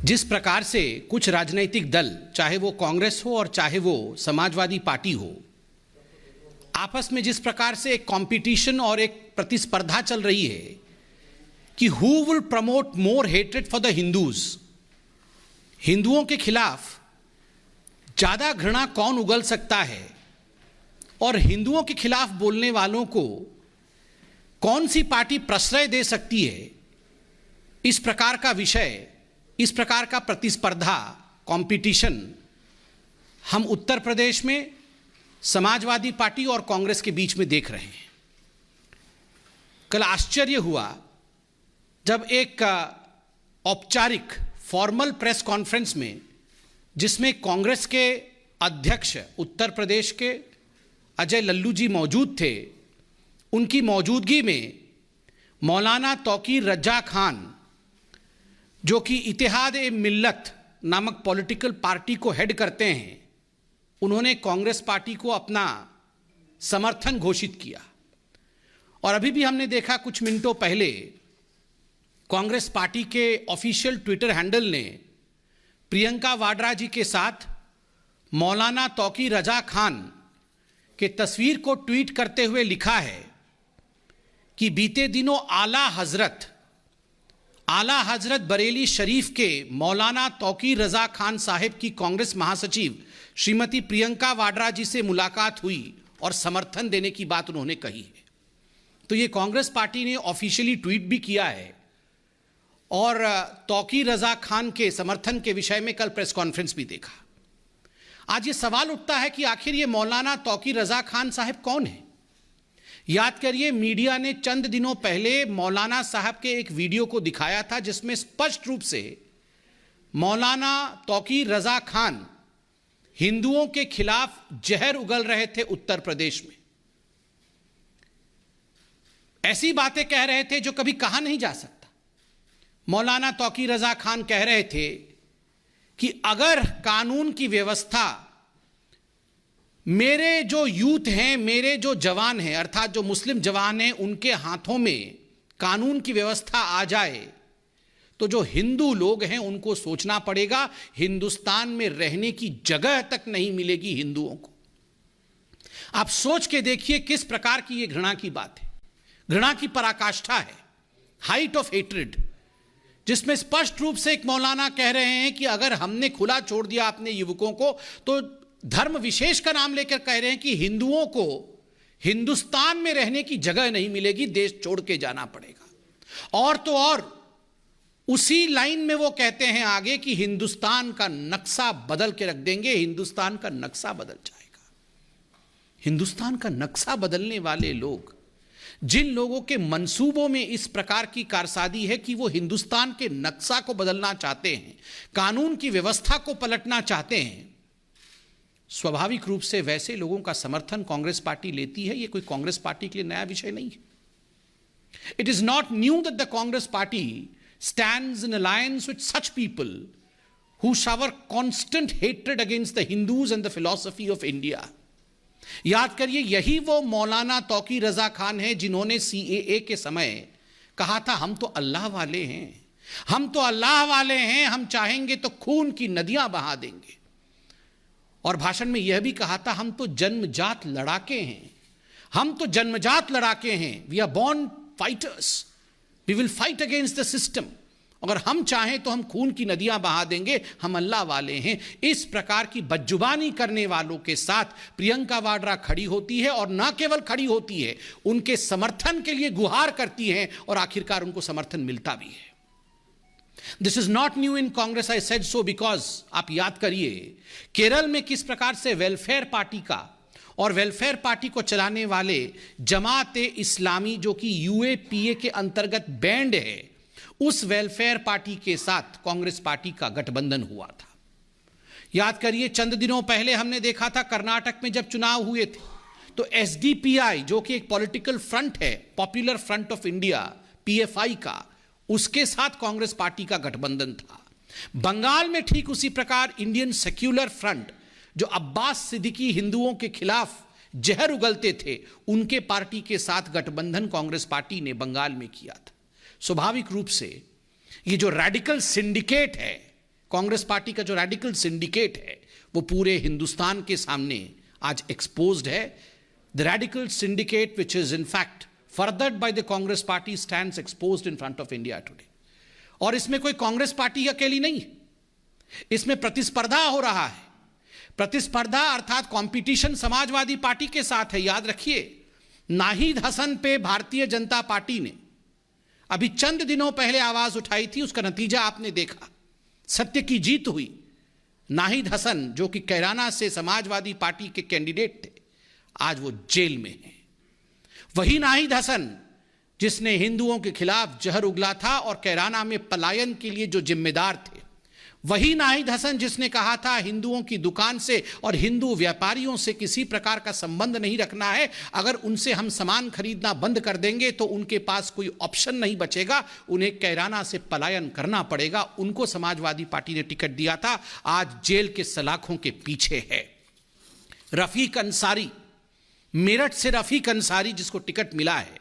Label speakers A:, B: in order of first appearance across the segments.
A: जिस प्रकार से कुछ राजनीतिक दल, चाहे वो कांग्रेस हो और चाहे वो समाजवादी पार्टी हो, आपस में जिस प्रकार से एक कंपटीशन और एक प्रतिस्पर्धा चल रही है कि who will promote more hatred for the Hindus, हिंदुओं के खिलाफ ज्यादा घृणा कौन उगल सकता है और हिंदुओं के खिलाफ बोलने वालों को कौन सी पार्टी प्रश्रय दे सकती है, इस प्रकार का विषय, इस प्रकार का प्रतिस्पर्धा, कंपटीशन हम उत्तर प्रदेश में समाजवादी पार्टी और कांग्रेस के बीच में देख रहे हैं। कल आश्चर्य हुआ जब एक औपचारिक फॉर्मल प्रेस कॉन्फ्रेंस में, जिसमें कांग्रेस के अध्यक्ष उत्तर प्रदेश के अजय लल्लू जी मौजूद थे, उनकी मौजूदगी में मौलाना तौकीर रजा खान, जो कि इत्तेहाद-ए-मिल्लत नामक पॉलिटिकल पार्टी को हेड करते हैं, उन्होंने कांग्रेस पार्टी को अपना समर्थन घोषित किया। और अभी भी हमने देखा कुछ मिनटों पहले कांग्रेस पार्टी के ऑफिशियल ट्विटर हैंडल ने प्रियंका वाड्रा जी के साथ मौलाना तौकीर रजा खान के तस्वीर को ट्वीट करते हुए लिखा है कि बीते दिनों आला हजरत बरेली शरीफ के मौलाना तौकीर रजा खान साहिब की कांग्रेस महासचिव श्रीमती प्रियंका वाड्रा जी से मुलाकात हुई और समर्थन देने की बात उन्होंने कही है। तो ये कांग्रेस पार्टी ने ऑफिशियली ट्वीट भी किया है और तौकीर रजा खान के समर्थन के विषय में कल प्रेस कॉन्फ्रेंस भी देखा। आज ये सवाल उठता है कि आखिर ये मौलाना तौकीर रजा खान साहिब कौन है। याद करिए, मीडिया ने चंद दिनों पहले मौलाना साहब के एक वीडियो को दिखाया था जिसमें स्पष्ट रूप से मौलाना तौकीर रजा खान हिंदुओं के खिलाफ जहर उगल रहे थे उत्तर प्रदेश में। ऐसी बातें कह रहे थे जो कभी कहा नहीं जा सकता। मौलाना तौकीर रजा खान कह रहे थे कि अगर कानून की व्यवस्था मेरे जो यूथ हैं, मेरे जो जवान हैं, अर्थात जो मुस्लिम जवान हैं, उनके हाथों में कानून की व्यवस्था आ जाए तो जो हिंदू लोग हैं उनको सोचना पड़ेगा, हिंदुस्तान में रहने की जगह तक नहीं मिलेगी हिंदुओं को। आप सोच के देखिए किस प्रकार की यह घृणा की बात है, घृणा की पराकाष्ठा है, हाइट ऑफ हेट्रेड, जिसमें स्पष्ट रूप से एक मौलाना कह रहे हैं कि अगर हमने खुला छोड़ दिया अपने युवकों को तो धर्म विशेष का नाम लेकर कह रहे हैं कि हिंदुओं को हिंदुस्तान में रहने की जगह नहीं मिलेगी, देश छोड़ के जाना पड़ेगा। और तो और उसी लाइन में वो कहते हैं आगे कि हिंदुस्तान का नक्शा बदल के रख देंगे, हिंदुस्तान का नक्शा बदल जाएगा। हिंदुस्तान का नक्शा बदलने वाले लोग, जिन लोगों के मंसूबों में इस प्रकार की कारसादी है कि वो हिंदुस्तान के नक्शा को बदलना चाहते हैं, कानून की व्यवस्था को पलटना चाहते हैं, स्वाभाविक रूप से वैसे लोगों का समर्थन कांग्रेस पार्टी लेती है। ये कोई कांग्रेस पार्टी के लिए नया विषय नहीं है। It is not knew that the Congress party stands in alliance with such people who shower constant hatred against the Hindus and the philosophy of India. याद करिए, यही वो मौलाना तौकीर रजा खान है जिन्होंने CAA के समय कहा था हम तो अल्लाह वाले हैं, हम तो अल्लाह वाले हैं, हम चाहेंगे तो खून की नदियां बहा देंगे। और भाषण में यह भी कहा था हम तो जन्मजात लड़ाके हैं, हम तो जन्मजात लड़ाके हैं, we are born fighters, We will fight against the system. अगर हम चाहें तो हम खून की नदियां बहा देंगे, हम अल्लाह वाले हैं। इस प्रकार की बदजुबानी करने वालों के साथ प्रियंका वाड्रा खड़ी होती है और ना केवल खड़ी होती है, उनके समर्थन के लिए गुहार करती हैं और आखिरकार उनको समर्थन मिलता भी है। This is not new in Congress, I said so because आप याद करिए केरल में किस प्रकार से वेलफेयर पार्टी का और वेलफेयर पार्टी को चलाने वाले जमात-ए इस्लामी, जो कि UAPA के अंतर्गत बैंड है, उस वेलफेयर पार्टी के साथ कांग्रेस पार्टी का गठबंधन हुआ था। याद करिए, चंद दिनों पहले हमने देखा था कर्नाटक में जब चुनाव हुए थे तो SDPI, जो कि एक पॉलिटिकल फ्रंट है, popular front of India PFI का, उसके साथ कांग्रेस पार्टी का गठबंधन था। बंगाल में ठीक उसी प्रकार इंडियन सेक्युलर फ्रंट, जो अब्बास सिद्दीकी हिंदुओं के खिलाफ जहर उगलते थे, उनके पार्टी के साथ गठबंधन कांग्रेस पार्टी ने बंगाल में किया था। स्वाभाविक रूप से ये जो रेडिकल सिंडिकेट है कांग्रेस पार्टी का जो रेडिकल सिंडिकेट है वो पूरे हिंदुस्तान के सामने आज एक्सपोज्ड है. The radical syndicate which is in fact furthered by the Congress party stands exposed in front of India today. और इसमें कोई कांग्रेस पार्टी अकेली नहीं है, इसमें प्रतिस्पर्धा हो रहा है. प्रतिस्पर्धा अर्थात कंपटीशन समाजवादी पार्टी के साथ है. याद रखिए, नाहिद हसन पे भारतीय जनता पार्टी ने अभी चंद दिनों पहले आवाज उठाई थी, उसका नतीजा आपने देखा. सत्य की जीत हुई. नाहिद हसन जो कि कैराना से समाजवादी पार्टी के कैंडिडेट थे, आज वो जेल में हैं. वही नाहिद हसन जिसने हिंदुओं के खिलाफ जहर उगला था और कैराना में पलायन के लिए जो जिम्मेदार थे, वही नाहिद हसन जिसने कहा था हिंदुओं की दुकान से और हिंदू व्यापारियों से किसी प्रकार का संबंध नहीं रखना है. अगर उनसे हम सामान खरीदना बंद कर देंगे तो उनके पास कोई ऑप्शन नहीं बचेगा, उन्हें कैराना से पलायन करना पड़ेगा. उनको समाजवादी पार्टी ने टिकट दिया था, आज जेल के सलाखों के पीछे है. रफीक अंसारी, मेरठ से रफीक अंसारी जिसको टिकट मिला है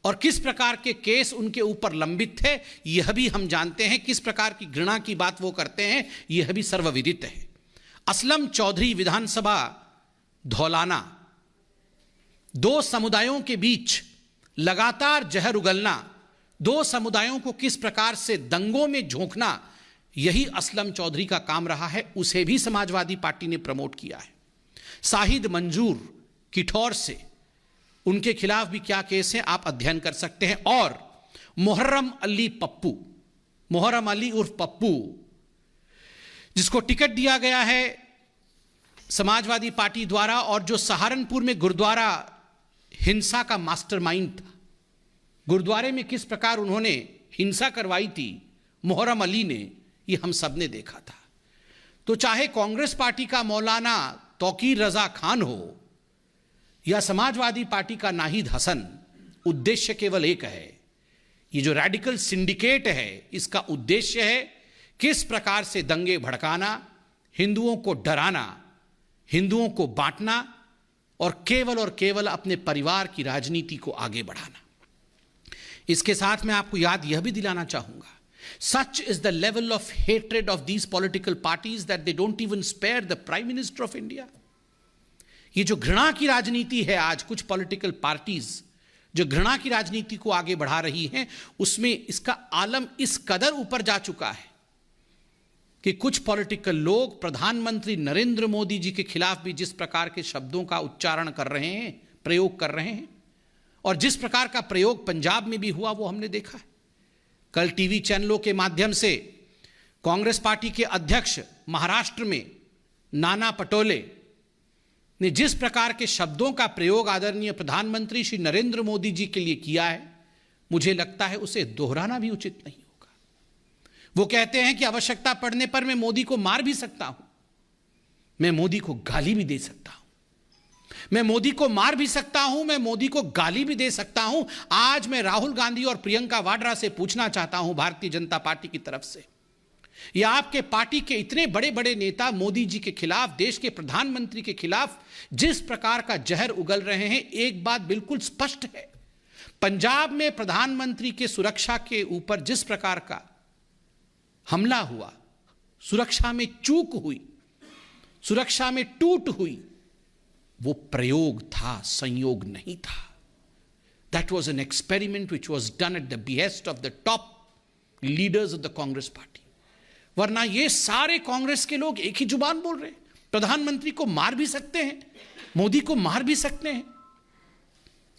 A: और किस प्रकार के केस उनके ऊपर लंबित थे यह भी हम जानते हैं. किस प्रकार की घृणा की बात वो करते हैं यह भी सर्वविदित है. असलम चौधरी विधानसभा धौलाना, दो समुदायों के बीच लगातार जहर उगलना, दो समुदायों को किस प्रकार से दंगों में झोंकना, यही असलम चौधरी का काम रहा है. उसे भी समाजवादी पार्टी ने प्रमोट किया है. साहिद मंजूर किठौर से, उनके खिलाफ भी क्या केस है आप अध्ययन कर सकते हैं. और मुहर्रम अली पप्पू, मुहर्रम अली उर्फ पप्पू, जिसको टिकट दिया गया है समाजवादी पार्टी द्वारा और जो सहारनपुर में गुरुद्वारा हिंसा का मास्टरमाइंड था, गुरुद्वारे में किस प्रकार उन्होंने हिंसा करवाई थी मुहर्रम अली ने, ये हम सब ने देखा था. तो चाहे कांग्रेस पार्टी का मौलाना तौकीर रजा खान हो या समाजवादी पार्टी का नाहिद हसन, उद्देश्य केवल एक है. ये जो रेडिकल सिंडिकेट है इसका उद्देश्य है किस प्रकार से दंगे भड़काना, हिंदुओं को डराना, हिंदुओं को बांटना और केवल अपने परिवार की राजनीति को आगे बढ़ाना. इसके साथ मैं आपको याद यह भी दिलाना चाहूंगा, such is the level of hatred of these political parties that they don't even spare the prime minister of India. ये जो घृणा की राजनीति है, आज कुछ पॉलिटिकल पार्टीज जो घृणा की राजनीति को आगे बढ़ा रही हैं, उसमें इसका आलम इस कदर ऊपर जा चुका है कि कुछ पॉलिटिकल लोग प्रधानमंत्री नरेंद्र मोदी जी के खिलाफ भी जिस प्रकार के शब्दों का उच्चारण कर रहे हैं, प्रयोग कर रहे हैं, और जिस प्रकार का प्रयोग पंजाब में भी हुआ वो हमने देखा है. कल टीवी चैनलों के माध्यम से कांग्रेस पार्टी के अध्यक्ष महाराष्ट्र में नाना पटोले ने जिस प्रकार के शब्दों का प्रयोग आदरणीय प्रधानमंत्री श्री नरेंद्र मोदी जी के लिए किया है, मुझे लगता है उसे दोहराना भी उचित नहीं होगा. वो कहते हैं कि आवश्यकता पड़ने पर मैं मोदी को मार भी सकता हूं, मैं मोदी को गाली भी दे सकता हूं, मैं मोदी को मार भी सकता हूं, मैं मोदी को गाली भी दे सकता हूं. आज मैं राहुल गांधी और प्रियंका वाड्रा से पूछना चाहता हूं भारतीय जनता पार्टी की तरफ से, या आपके पार्टी के इतने बड़े बड़े नेता मोदी जी के खिलाफ, देश के प्रधानमंत्री के खिलाफ जिस प्रकार का जहर उगल रहे हैं, एक बात बिल्कुल स्पष्ट है, पंजाब में प्रधानमंत्री के सुरक्षा के ऊपर जिस प्रकार का हमला हुआ, सुरक्षा में चूक हुई, सुरक्षा में टूट हुई, वो प्रयोग था, संयोग नहीं था. That was an experiment which was done at the behest of the top leaders of the Congress party. वरना ये सारे कांग्रेस के लोग एक ही जुबान बोल रहे हैं, प्रधानमंत्री को मार भी सकते हैं, मोदी को मार भी सकते हैं.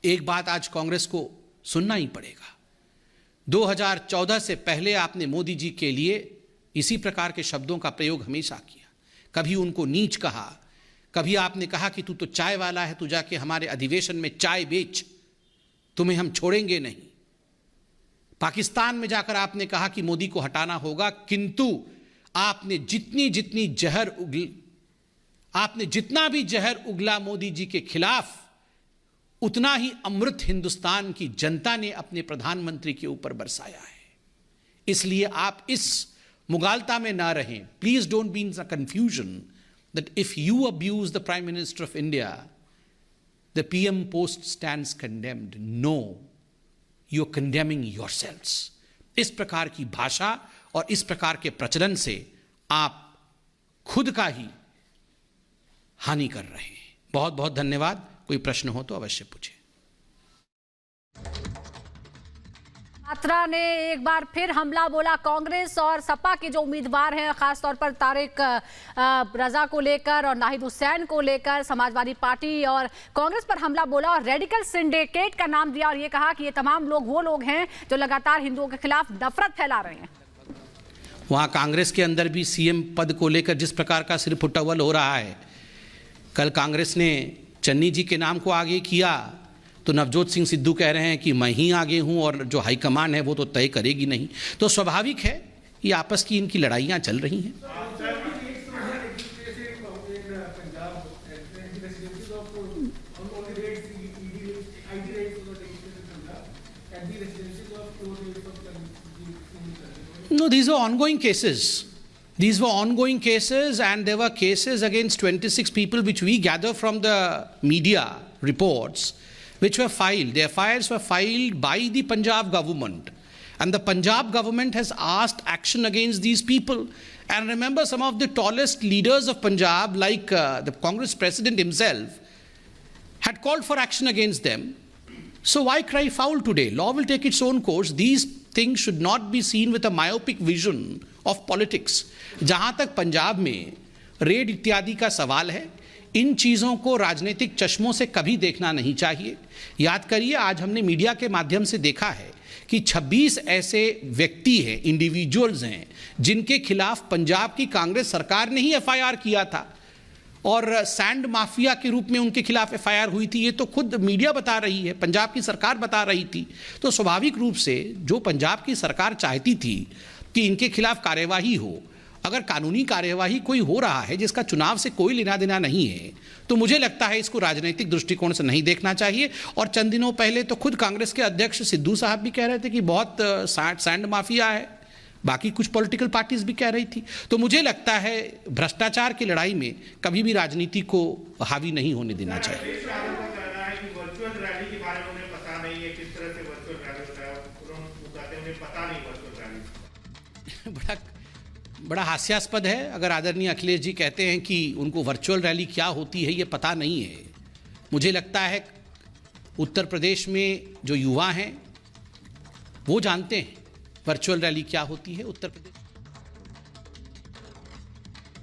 A: एक बात आज कांग्रेस को सुनना ही पड़ेगा, 2014 से पहले आपने मोदी जी के लिए इसी प्रकार के शब्दों का प्रयोग हमेशा किया. कभी उनको नीच कहा, कभी आपने कहा कि तू तो चाय वाला है, तू जाके हमारे अधिवेशन में चाय बेच, तुम्हें हम छोड़ेंगे नहीं. पाकिस्तान में जाकर आपने कहा कि मोदी को हटाना होगा, किंतु आपने जितना भी जहर उगला मोदी जी के खिलाफ, उतना ही अमृत हिंदुस्तान की जनता ने अपने प्रधानमंत्री के ऊपर बरसाया है. इसलिए आप इस मुगालता में ना रहें. Please don't be in confusion that if you abuse the prime minister of India, the PM post stands condemned. No, you are condemning yourselves. इस प्रकार की भाषा और इस प्रकार के प्रचलन से आप खुद का ही हानि कर रहे हैं। बहुत बहुत धन्यवाद। कोई प्रश्न हो तो अवश्य पूछें।
B: छात्रा ने एक बार फिर हमला बोला। कांग्रेस और सपा के जो उम्मीदवार हैं, खासतौर पर तारिक रजा को लेकर और नाहिद हुसैन को लेकर समाजवादी पार्टी और कांग्रेस पर हमला बोला और रेडिकल सिंडिकेट का नाम दिया और ये कहा कि ये तमाम लोग वो लोग हैं जो लगातार हिंदुओं के खिलाफ नफरत फैला रहे हैं।
A: वहाँ कांग्रेस के अंदर भी सीएम पद को लेकर जिस प्रकार का सिर फुटवल हो रहा है, कल कांग्रेस ने चन्नी जी के नाम को आगे किया तो नवजोत सिंह सिद्धू कह रहे हैं कि मैं ही आगे हूं और जो हाईकमान है वो तो तय करेगी नहीं। तो स्वाभाविक है ये आपस की इनकी लड़ाइयां चल रही हैं। No, these were ongoing cases. These were ongoing cases, and there were cases against 26 people which we gather from the media reports, which were filed. The FIRs were filed by the Punjab government, and the Punjab government has asked action against these people. And remember, some of the tallest leaders of Punjab, like the Congress president himself, had called for action against them. So why cry foul today? Law will take its own course. These things should not be seen with a myopic vision of politics. जहां तक पंजाब में red इत्यादि का सवाल है, इन चीज़ों को राजनीतिक चश्मों से कभी देखना नहीं चाहिए। याद करिए, आज हमने मीडिया के माध्यम से देखा है कि 26 ऐसे व्यक्ति हैं, इंडिविजुअल्स हैं, जिनके खिलाफ पंजाब की कांग्रेस सरकार ने ही एफआईआर किया था और सैंड माफिया के रूप में उनके खिलाफ एफआईआर हुई थी। ये तो खुद मीडिया बता रही है, पंजाब की सरकार बता रही थी। तो स्वाभाविक रूप से जो पंजाब की सरकार चाहती थी कि इनके खिलाफ कार्यवाही हो, अगर कानूनी कार्यवाही कोई हो रहा है जिसका चुनाव से कोई लेना देना नहीं है, तो मुझे लगता है इसको राजनीतिक दृष्टिकोण से नहीं देखना चाहिए। और चंद दिनों पहले तो खुद कांग्रेस के अध्यक्ष सिद्धू साहब भी कह रहे थे कि बहुत सैंड माफिया है, बाकी कुछ पॉलिटिकल पार्टीज भी कह रही थी। तो मुझे लगता है भ्रष्टाचार की लड़ाई में कभी भी राजनीति को हावी नहीं होने देना चाहिए। बड़ा हास्यास्पद है अगर आदरणीय अखिलेश जी कहते हैं कि उनको वर्चुअल रैली क्या होती है ये पता नहीं है। मुझे लगता है उत्तर प्रदेश में जो युवा हैं वो जानते हैं वर्चुअल रैली क्या होती है। उत्तर प्रदेश